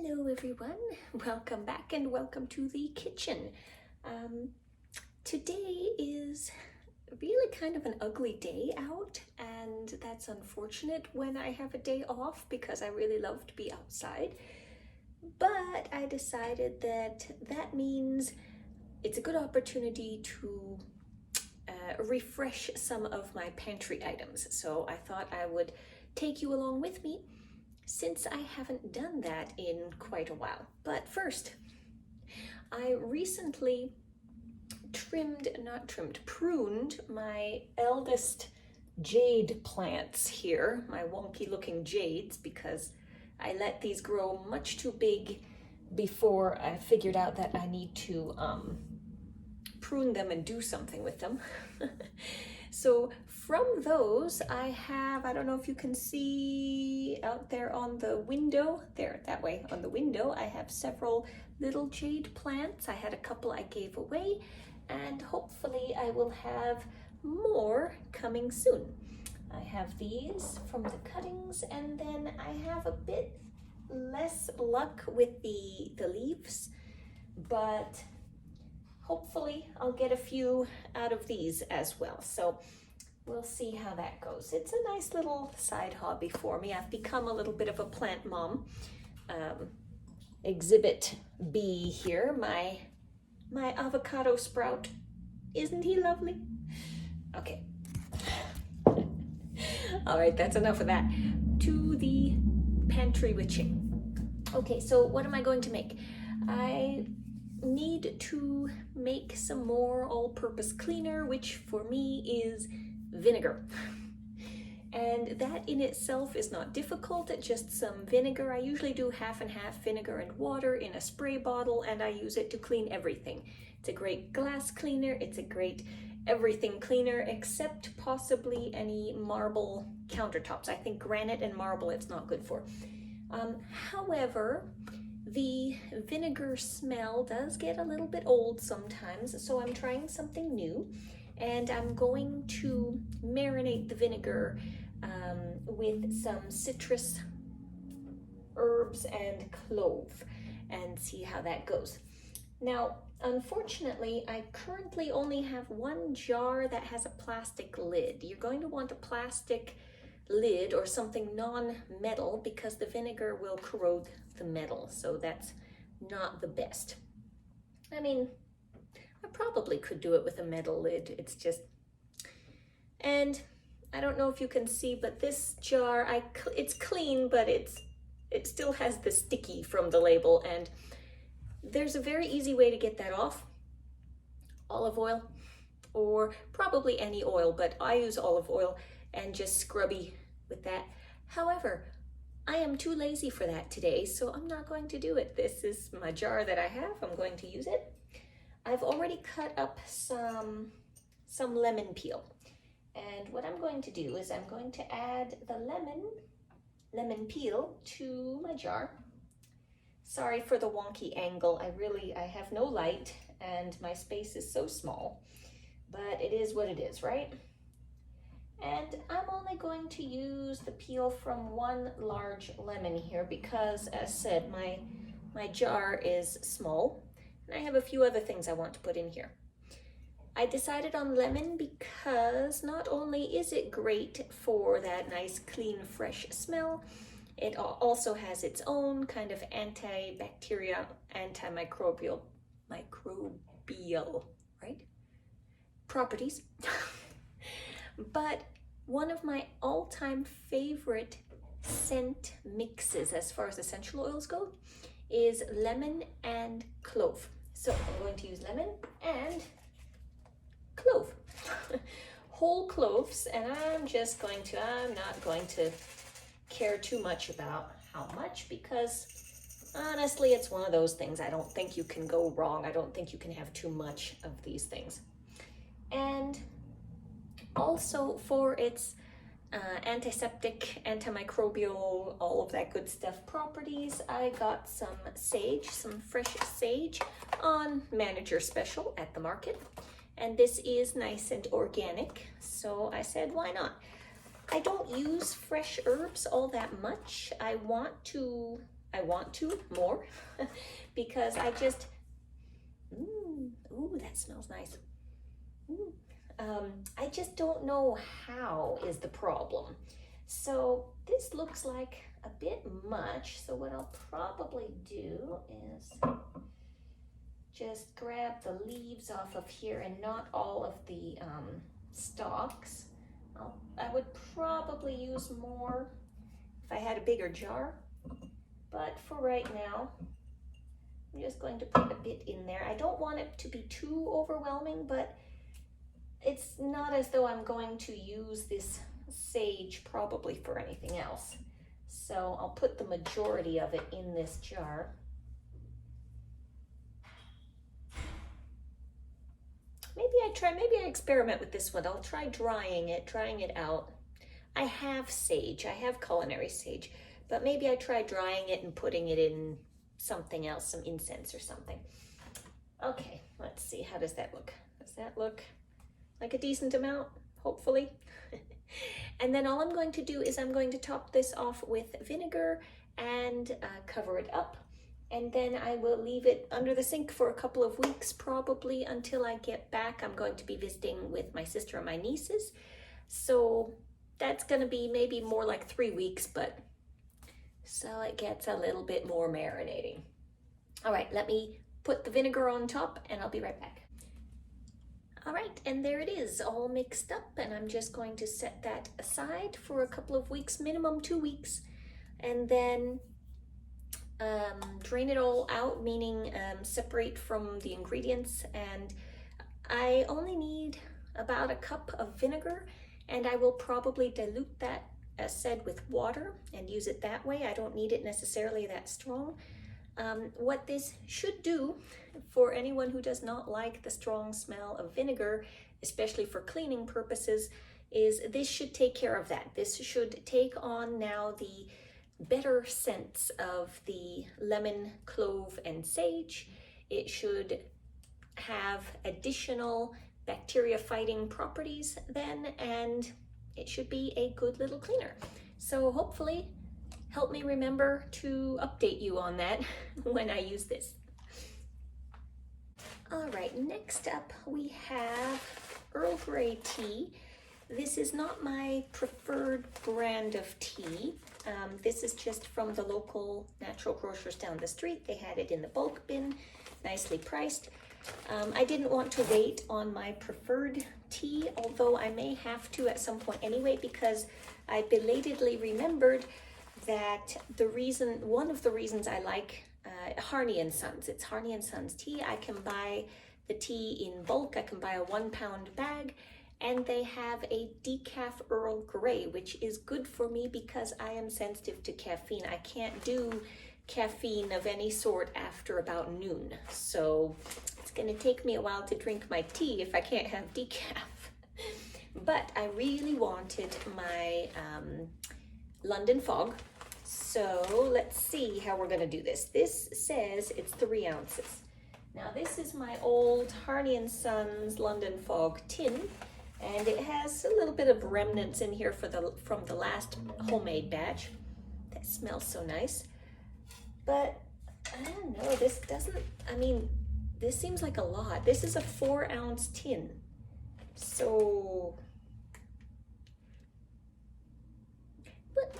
Hello everyone, welcome back and welcome to the kitchen. Today is really kind of an ugly day out, and that's unfortunate when I have a day off because I really love to be outside. But I decided that means it's a good opportunity to refresh some of my pantry items. So I thought I would take you along with me, since I haven't done that in quite a while. But first, I recently pruned my eldest jade plants here, my wonky looking jades, because I let these grow much too big before I figured out that I need to prune them and do something with them. So from those, I have, I don't know if you can see out there on the window, there, that way on the window, I have several little jade plants. I had a couple I gave away, and hopefully I will have more coming soon. I have these from the cuttings, and then I have a bit less luck with the leaves, but hopefully I'll get a few out of these as well. So we'll see how that goes. It's a nice little side hobby for me. I've become a little bit of a plant mom. Exhibit B here, my avocado sprout. Isn't he lovely? Okay. All right, that's enough of that. To the pantry witching. Okay, so what am I going to make? I need to make some more all-purpose cleaner, which for me is vinegar. And that in itself is not difficult, just some vinegar. I usually do half and half vinegar and water in a spray bottle, and I use it to clean everything. It's a great glass cleaner, it's a great everything cleaner, except possibly any marble countertops. I think granite and marble it's not good for. However, the vinegar smell does get a little bit old sometimes, so I'm trying something new, and I'm going to marinate the vinegar with some citrus herbs and clove and see how that goes. Now, unfortunately, I currently only have one jar that has a plastic lid. You're going to want a plastic lid or something non-metal because the vinegar will corrode the metal, so that's not the best. I mean, I probably could do it with a metal lid, it's just, and I don't know if you can see, but this jar, it's clean, but it still has the sticky from the label, and there's a very easy way to get that off. Olive oil, or probably any oil, but I use olive oil and just scrubby with that. However, I am too lazy for that today, so I'm not going to do it. This is my jar that I have. I'm going to use it. I've already cut up some lemon peel. And what I'm going to do is I'm going to add the lemon peel to my jar. Sorry for the wonky angle. I have no light and my space is so small, but it is what it is, right? And I'm only going to use the peel from one large lemon here because, as said, my jar is small and I have a few other things I want to put in here. I decided on lemon because not only is it great for that nice, clean, fresh smell, it also has its own kind of antibacterial, antimicrobial, right? Properties. But one of my all-time favorite scent mixes as far as essential oils go is lemon and clove. So I'm going to use lemon and clove. Whole cloves, and I'm not going to care too much about how much, because honestly it's one of those things I don't think you can go wrong. I don't think you can have too much of these things. And also for its antiseptic, antimicrobial, all of that good stuff properties, I got some sage, some fresh sage on Manager Special at the market. And this is nice and organic, so I said, why not? I don't use fresh herbs all that much. I want to I want to more because I just, ooh, that smells nice. Ooh. I just don't know how is the problem. So this looks like a bit much. So what I'll probably do is just grab the leaves off of here and not all of the stalks. I would probably use more if I had a bigger jar, but for right now, I'm just going to put a bit in there. I don't want it to be too overwhelming, but it's not as though I'm going to use this sage probably for anything else. So I'll put the majority of it in this jar. Maybe I experiment with this one. I'll try drying it out. I have sage, I have culinary sage, but maybe I try drying it and putting it in something else, some incense or something. Okay, let's see, how does that look? Does that look like a decent amount, hopefully? And then all I'm going to do is I'm going to top this off with vinegar and cover it up. And then I will leave it under the sink for a couple of weeks, probably until I get back. I'm going to be visiting with my sister and my nieces. So that's gonna be maybe more like 3 weeks, but so it gets a little bit more marinating. All right, let me put the vinegar on top and I'll be right back. All right, and there it is, all mixed up, and I'm just going to set that aside for a couple of weeks, minimum 2 weeks, and then drain it all out, meaning separate from the ingredients. And I only need about a cup of vinegar, and I will probably dilute that, as said, with water and use it that way. I don't need it necessarily that strong. What this should do for anyone who does not like the strong smell of vinegar, especially for cleaning purposes, is this should take care of that. This should take on now the better scents of the lemon, clove, and sage. It should have additional bacteria fighting properties then, and it should be a good little cleaner. So hopefully help me remember to update you on that when I use this. All right, next up we have Earl Grey tea. This is not my preferred brand of tea. This is just from the local natural grocers down the street. They had it in the bulk bin, nicely priced. I didn't want to wait on my preferred tea, although I may have to at some point anyway, because I belatedly remembered that one of the reasons I like Harney & Sons. It's Harney & Sons tea. I can buy the tea in bulk. I can buy a 1 pound bag, and they have a decaf Earl Grey, which is good for me because I am sensitive to caffeine. I can't do caffeine of any sort after about noon. So it's gonna take me a while to drink my tea if I can't have decaf. But I really wanted my London Fog. So let's see how we're gonna do this. This says it's 3 ounces. Now this is my old Harney & Sons London Fog tin, and it has a little bit of remnants in here from the last homemade batch. That smells so nice. But I don't know, this seems like a lot. This is a 4 ounce tin. So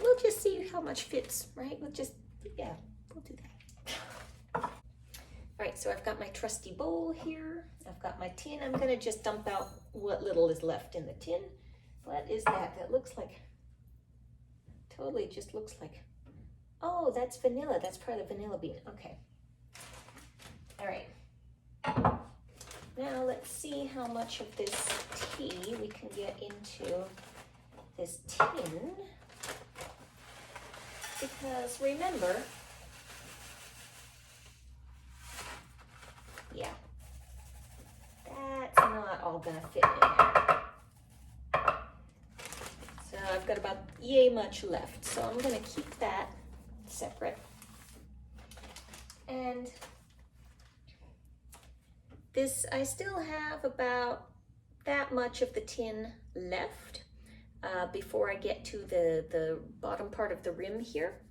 we'll just see how much fits, right? We'll do that. All right, so I've got my trusty bowl here. I've got my tin. I'm gonna just dump out what little is left in the tin. What is that? That looks like, totally just looks like, oh, that's vanilla. That's part of the vanilla bean. Okay. All right. Now let's see how much of this tea we can get into this tin. Because remember, yeah, that's not all gonna fit in there. So I've got about yay much left. So I'm gonna keep that separate. And this, I still have about that much of the tin left before I get to the bottom part of the rim here.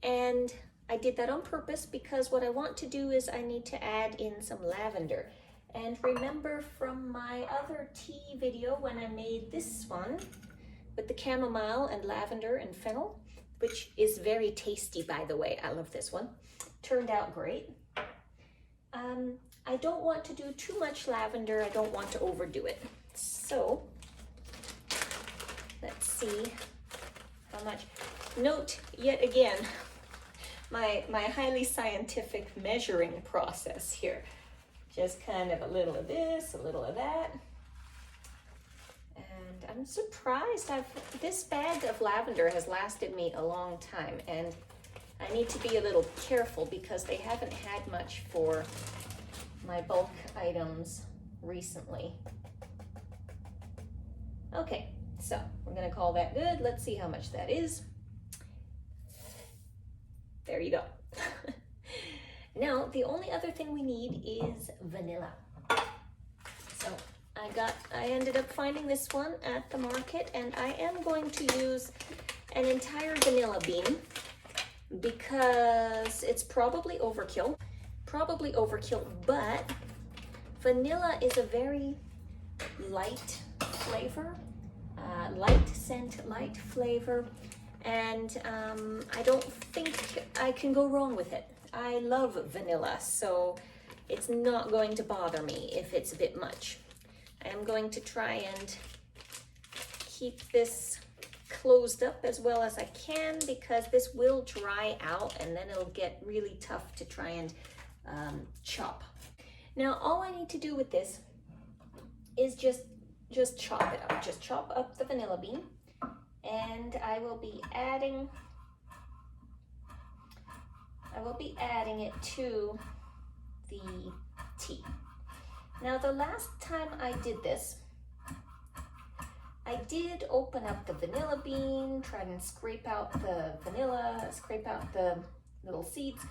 And I did that on purpose because what I want to do is I need to add in some lavender. And remember from my other tea video when I made this one with the chamomile and lavender and fennel, which is very tasty, by the way. I love this one. Turned out great. I don't want to do too much lavender. I don't want to overdo it. So let's see how much. Note yet again my highly scientific measuring process here. Just kind of a little of this, a little of that. And I'm surprised this bag of lavender has lasted me a long time, and I need to be a little careful because they haven't had much for my bulk items recently. Okay, so we're gonna call that good. Let's see how much that is. There you go. Now, the only other thing we need is vanilla. So I ended up finding this one at the market, and I am going to use an entire vanilla bean because it's probably overkill, but vanilla is a very light flavor, light scent, light flavor, and I don't think I can go wrong with it. I love vanilla, so it's not going to bother me if it's a bit much. I am going to try and keep this closed up as well as I can because this will dry out and then it'll get really tough to try and chop. Now, all I need to do with this is just chop it up. Just chop up the vanilla bean, and I will be adding it to the tea. Now, the last time I did this, I did open up the vanilla bean, try and scrape out the vanilla, scrape out the little seeds.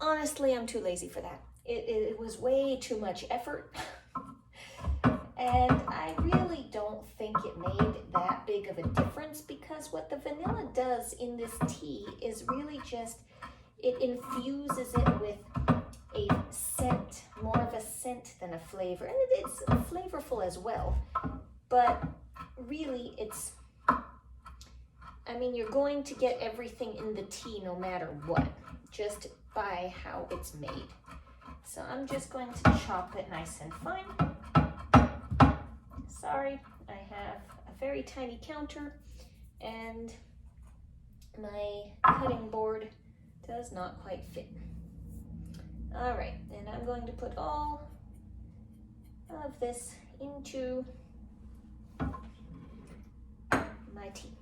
Honestly, I'm too lazy for that. It was way too much effort. And I really don't think it made that big of a difference because what the vanilla does in this tea is really just, it infuses it with a scent, more of a scent than a flavor. And it's flavorful as well, but really I mean, you're going to get everything in the tea no matter what, just by how it's made. So I'm just going to chop it nice and fine. Sorry, I have a very tiny counter and my cutting board does not quite fit. All right, and I'm going to put all of this into my tea.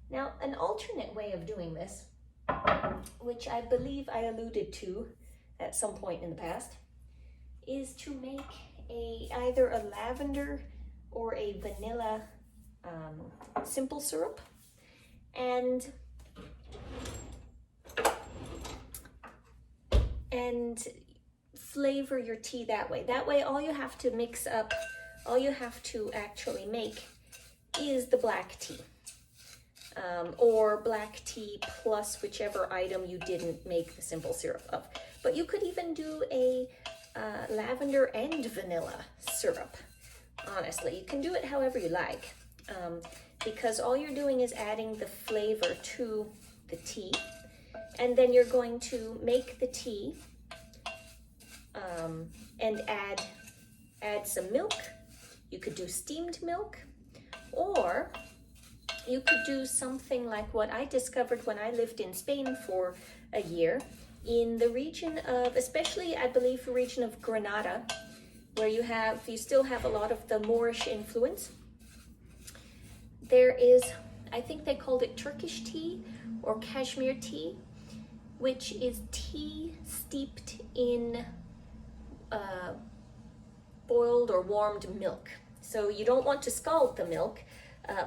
Now, an alternate way of doing this, which I believe I alluded to at some point in the past, is to make either a lavender or a vanilla simple syrup and flavor your tea that way. That way, all you have to mix up, all you have to actually make is the black tea. Or black tea plus whichever item you didn't make the simple syrup of. But you could even do a lavender and vanilla syrup. Honestly, you can do it however you like, because all you're doing is adding the flavor to the tea, and then you're going to make the tea and add some milk. You could do steamed milk, or you could do something like what I discovered when I lived in Spain for a year, in the region of, especially I believe the region of Granada, where you still have a lot of the Moorish influence. There is, I think they called it Turkish tea or Kashmir tea, which is tea steeped in boiled or warmed milk. So you don't want to scald the milk,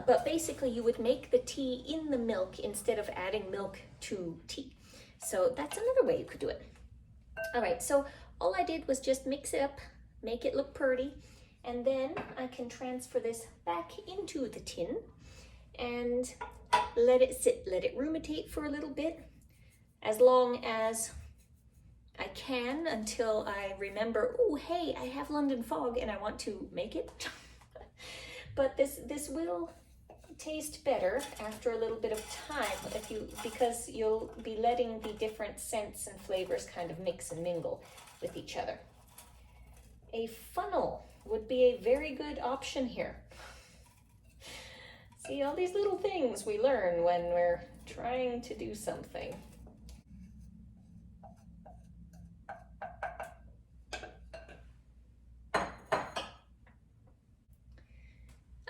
but basically you would make the tea in the milk instead of adding milk to tea. So that's another way you could do it. All right, so all I did was just mix it up, make it look pretty, And then I can transfer this back into the tin and let it sit, let it ruminate for a little bit, as long as I can, until I remember, oh hey, I have London fog and I want to make it. But this will taste better after a little bit of time, because you'll be letting the different scents and flavors kind of mix and mingle with each other. A funnel would be a very good option here. See, all these little things we learn when we're trying to do something.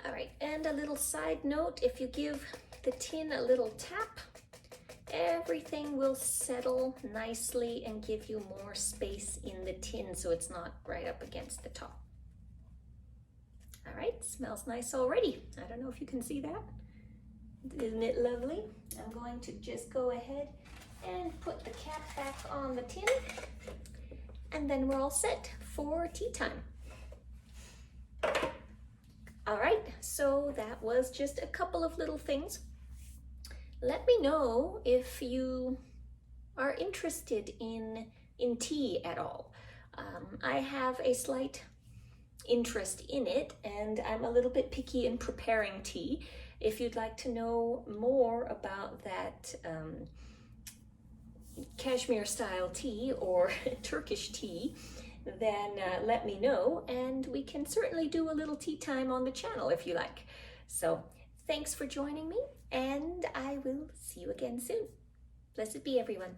All right, and a little side note, if you give the tin a little tap, everything will settle nicely and give you more space in the tin so it's not right up against the top. All right, smells nice already. I don't know if you can see that. Isn't it lovely? I'm going to just go ahead and put the cap back on the tin, and then we're all set for tea time. All right, so that was just a couple of little things. Let me know if you are interested in tea at all. I have a slight interest in it, and I'm a little bit picky in preparing tea. If you'd like to know more about that Kashmir style tea or Turkish tea, then let me know, and we can certainly do a little tea time on the channel if you like. So thanks for joining me, and I will see you again soon. Blessed be everyone.